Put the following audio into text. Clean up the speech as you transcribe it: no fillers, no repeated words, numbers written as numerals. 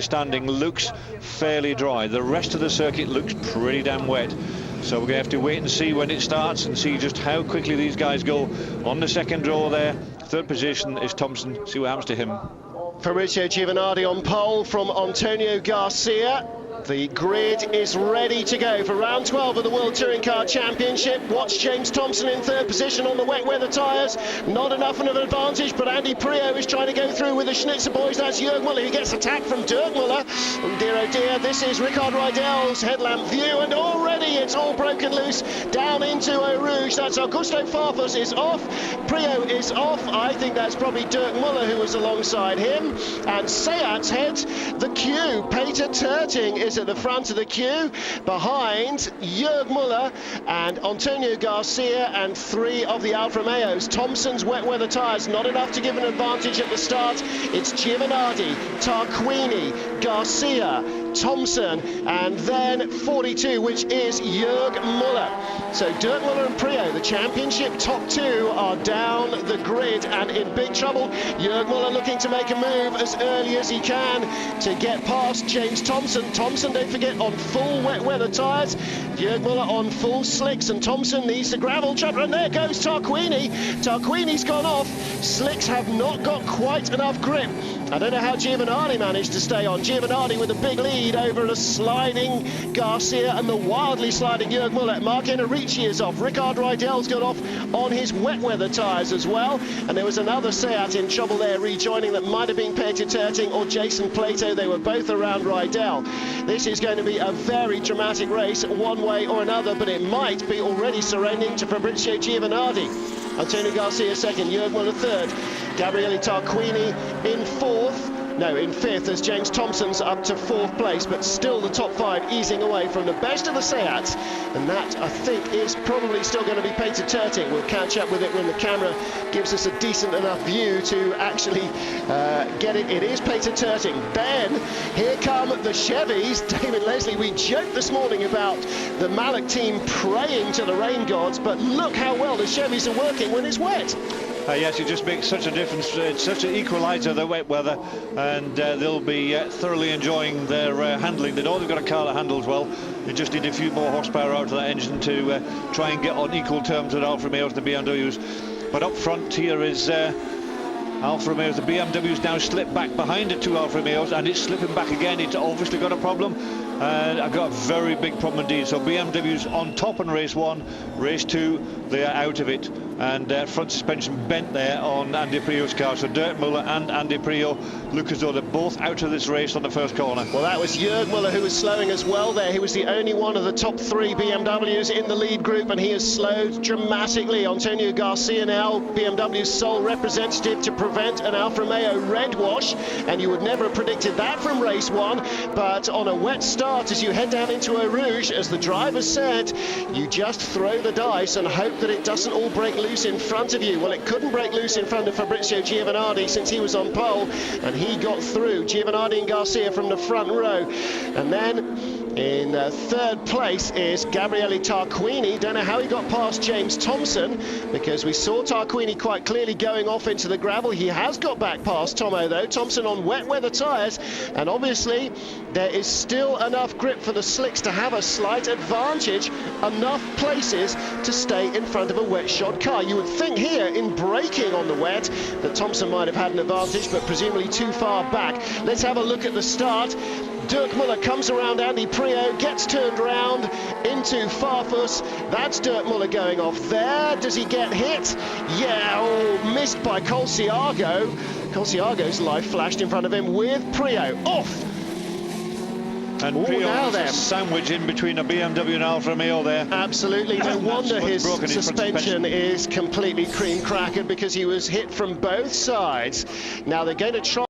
standing looks fairly dry. The rest of the circuit looks pretty damn wet. So we're going to have to wait and see when it starts and see just how quickly these guys go. On the second row there, third position is Thompson. See what happens to him. Fabrizio Giovanardi on pole from Antonio Garcia. The grid is ready to go for round 12 of the World Touring Car Championship. Watch James Thompson in third position on the wet weather tyres. Not enough of an advantage, but Andy Priaulx is trying to go through with the Schnitzer boys. That's Jörg Muller. He gets attacked from Dirk Muller. And dear oh dear, this is Rickard Rydell's headlamp view, and already it's all broken loose down into Eau Rouge. That's Augusto Farfus is off. Priaulx is off. I think that's probably Dirk Muller who was alongside him. And Seat heads the queue. Peter Terting is at the front of the queue, behind Jörg Muller and Antonio Garcia and three of the Alfa Romeos. Thompson's wet weather tyres not enough to give an advantage at the start. It's Giovanardi, Tarquini, Garcia, Thompson, and then 42, which is Jörg Muller. So Dirk Muller and Priaulx, the championship top two, are down the grid and in big trouble. Jörg Muller looking to make a move as early as he can to get past James Thompson. Thompson, don't forget, on full wet weather tyres. Jörg Muller on full slicks, and Thompson needs the gravel trap, and there goes Tarquini. Tarquini's gone off. Slicks have not got quite enough grip. I don't know how Giovanardi managed to stay on. Giovanardi with a big lead over a sliding Garcia and the wildly sliding Jörg Muller. Marc Enrici is off. Rickard Rydell's got off on his wet weather tyres as well. And there was another Seat in trouble there, rejoining, that might have been Peter Terting or Jason Plato. They were both around Rydell. This is going to be a very dramatic race one way or another, but it might be already surrendering to Fabrizio Giovanardi. Antonio Garcia second, Jörg Muller third, Gabriele Tarquini in fifth, as James Thompson's up to fourth place, but still the top five easing away from the best of the Seats, and that I think is probably still going to be Peter Terting. We'll catch up with it when the camera gives us a decent enough view to actually get it. It is Peter Terting. Ben, here come the Chevys. David Leslie, we joked this morning about the Mallock team praying to the rain gods, but look how well the Chevys are working when it's wet. Yes, it just makes such a difference. It's such an equaliser, the wet weather, and they'll be thoroughly enjoying their handling. They know they've got a car that handles well. They just need a few more horsepower out of that engine to try and get on equal terms with Alfa Romeos and the BMWs. But up front here is Alfa Romeos. The BMW's now slipped back behind the two Alfa Romeos, and it's slipping back again. It's obviously got a problem. I've got a very big problem indeed. So BMW's on top in race one. Race two, they are out of it. And front suspension bent there on Andy Priaulx's car. So Dirk Muller and Andy Priaulx look as though they're both out of this race on the first corner. Well, that was Jörg Muller who was slowing as well there. He was the only one of the top three BMWs in the lead group, and he has slowed dramatically. Antonio Garcia now, BMW's sole representative to prevent an Alfa Romeo red wash, and you would never have predicted that from race one. But on a wet start, as you head down into Eau Rouge, as the driver said, you just throw the dice and hope that it doesn't all break loose in front of you. Well, it couldn't break loose in front of Fabrizio Giovanardi since he was on pole, and he got through. Giovanardi and Garcia from the front row. And then in third place is Gabriele Tarquini. Don't know how he got past James Thompson, because we saw Tarquini quite clearly going off into the gravel. He has got back past Tomo though. Thompson on wet weather tyres, and obviously there is still enough grip for the slicks to have a slight advantage, enough places to stay in front of a wet shod car. You would think here in braking on the wet that Thompson might have had an advantage, but presumably too far back. Let's have a look at the start. Dirk Muller comes around Andy Priaulx, gets turned round into Farfus. That's Dirk Muller going off there. Does he get hit? Yeah, oh, missed by Colciago. Colciago's life flashed in front of him with Priaulx off. And Priaulx is sandwiched in between a BMW and Alfa Romeo there. Absolutely, no wonder his suspension is completely cream crackered, because he was hit from both sides. Now they're going to try